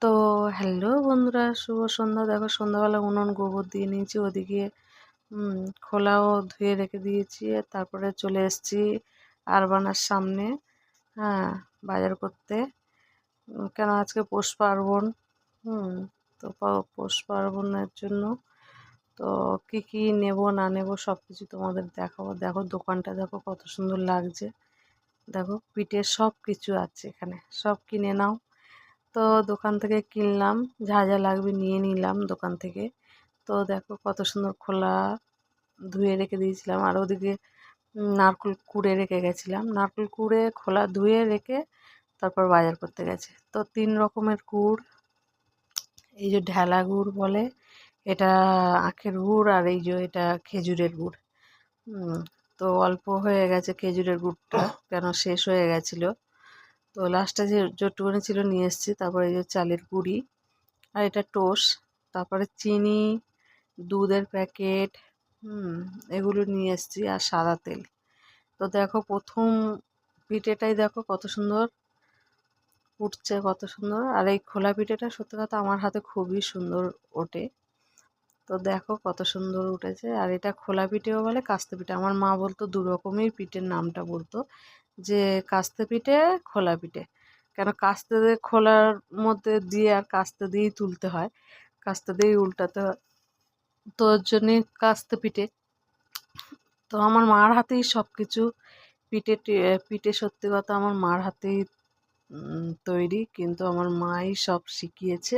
তো হ্যালো বন্ধুরা, শুভ সন্ধ্যা। দেখো সন্ধ্যাবেলা উনুন গোবর দিয়ে নিয়েছি, ওদিকে খোলাও ধুয়ে রেখে দিয়েছি। তারপরে চলে এসেছি আরবানার সামনে, হ্যাঁ, বাজার করতে। কেন আজকে পৌষ পার্বণ। তো পৌষ পার্বণের জন্য তো কি কি নেব না নেব সব কিছু তোমাদের দেখাবো। দেখো দোকানটা দেখো কত সুন্দর লাগছে। দেখো পিঠের সব কিছু আছে এখানে, সব কিনে নাও। তো দোকান থেকে কিনলাম, যা যা লাগবে নিয়ে নিলাম দোকান থেকে। তো দেখো কত সুন্দর খোলা ধুয়ে রেখে দিয়েছিলাম, আর ওদিকে নারকেল কুড়ে রেখে গেছিলাম। নারকেল কুড়ে খোলা ধুয়ে রেখে তারপর বাজার করতে গেছে। তো 3 রকমের গুড়, এই যে ঢেলা গুড় বলে, এটা আখের গুড়, আর এই যে এটা খেজুরের গুড়। তো অল্প হয়ে গেছে খেজুরের গুড়টা, কেন শেষ হয়ে গেছিলো। তো লাস্টে যে যতটুকুনি ছিল নিয়ে এসেছি। তারপরে এই যে চালের গুঁড়ি, আর এটা টোস্ট, তারপরে চিনি, দুধের প্যাকেট, এগুলো নিয়ে এসেছি, আর সাদা তেল। তো দেখো প্রথম পিঠেটাই দেখো কত সুন্দর উঠছে, কত সুন্দর। আর এই খোলা পিঠেটা সত্যি কথা আমার হাতে খুবই সুন্দর ওঠে। তো দেখো কত সুন্দর উঠেছে। আর এটা খোলা পিঠেও বলে, কাস্তে পিঠে। আমার মা বলতো দু রকমের পিঠের নামটা বলতো, যে কাস্তে পিঠে, খোলা পিঠে। কেন কাস্তে দিয়ে খোলার মধ্যে দিয়ে আর কাস্তে দিয়েই তুলতে হয়, কাস্তে দিয়েই উল্টাতে হয়, তো ওর জন্যে কাস্তে পিঠে। তো আমার মার হাতেই সব কিছু পিঠে পিঠে সত্যি কথা আমার মার হাতেই তৈরি, কিন্তু আমার মাই সব শিখিয়েছে।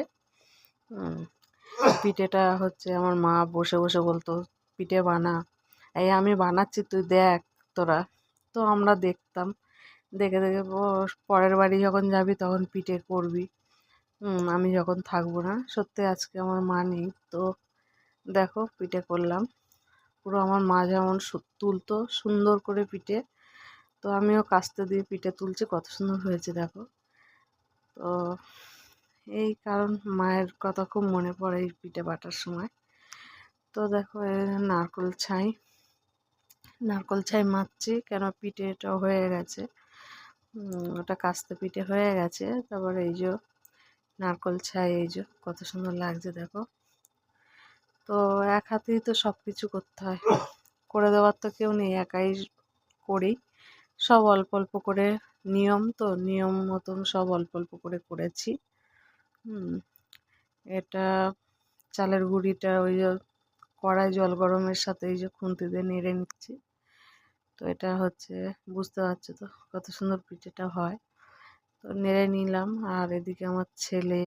পিঠেটা হচ্ছে আমার মা বসে বসে বলতো পিঠে বানা, এই আমি বানাচ্ছি তুই দেখ তোরা। তো আমরা দেখতাম, দেখে দেখে পরের বাড়ি যখন যাবি তখন পিঠে করবি, আমি যখন থাকবো না। সত্যি আজকে আমার মা নেই, তো দেখো পিঠে করলাম। পুরো আমার মা যেমন তুলতো সুন্দর করে পিঠে, তো আমিও কাস্তে দিয়ে পিঠে তুলছি, কত সুন্দর হয়েছে দেখো। তো এই কারণ মায়ের কথা খুব মনে পড়ে এই পিঠে বাটার সময়। তো দেখো নারকল ছাই মাখছি, কেন পিঠেটা হয়ে গেছে, ওটা কাস্তে পিঠে হয়ে গেছে। তারপরে এই যে নারকল ছাই, এই যে কত সুন্দর লাগছে দেখো। তো এক হাতেই তো সব কিছু করতে হয়, করে দেওয়ার তো কেউ নেই, একাই করি সব। অল্প অল্প করে নিয়ম, তো নিয়ম মতন সব অল্প অল্প করে করেছি। এটা চালের গুঁড়িটা ওই যে কড়াই জল গরমের সাথে এই যে খুন্তি দিয়ে নেড়ে নিচ্ছি। তো এটা হচ্ছে, বুঝতে পারছো তো কত সুন্দর পিঠেটা হয়। তো নেড়ে নিলাম, আর এদিকে আমার ছেলে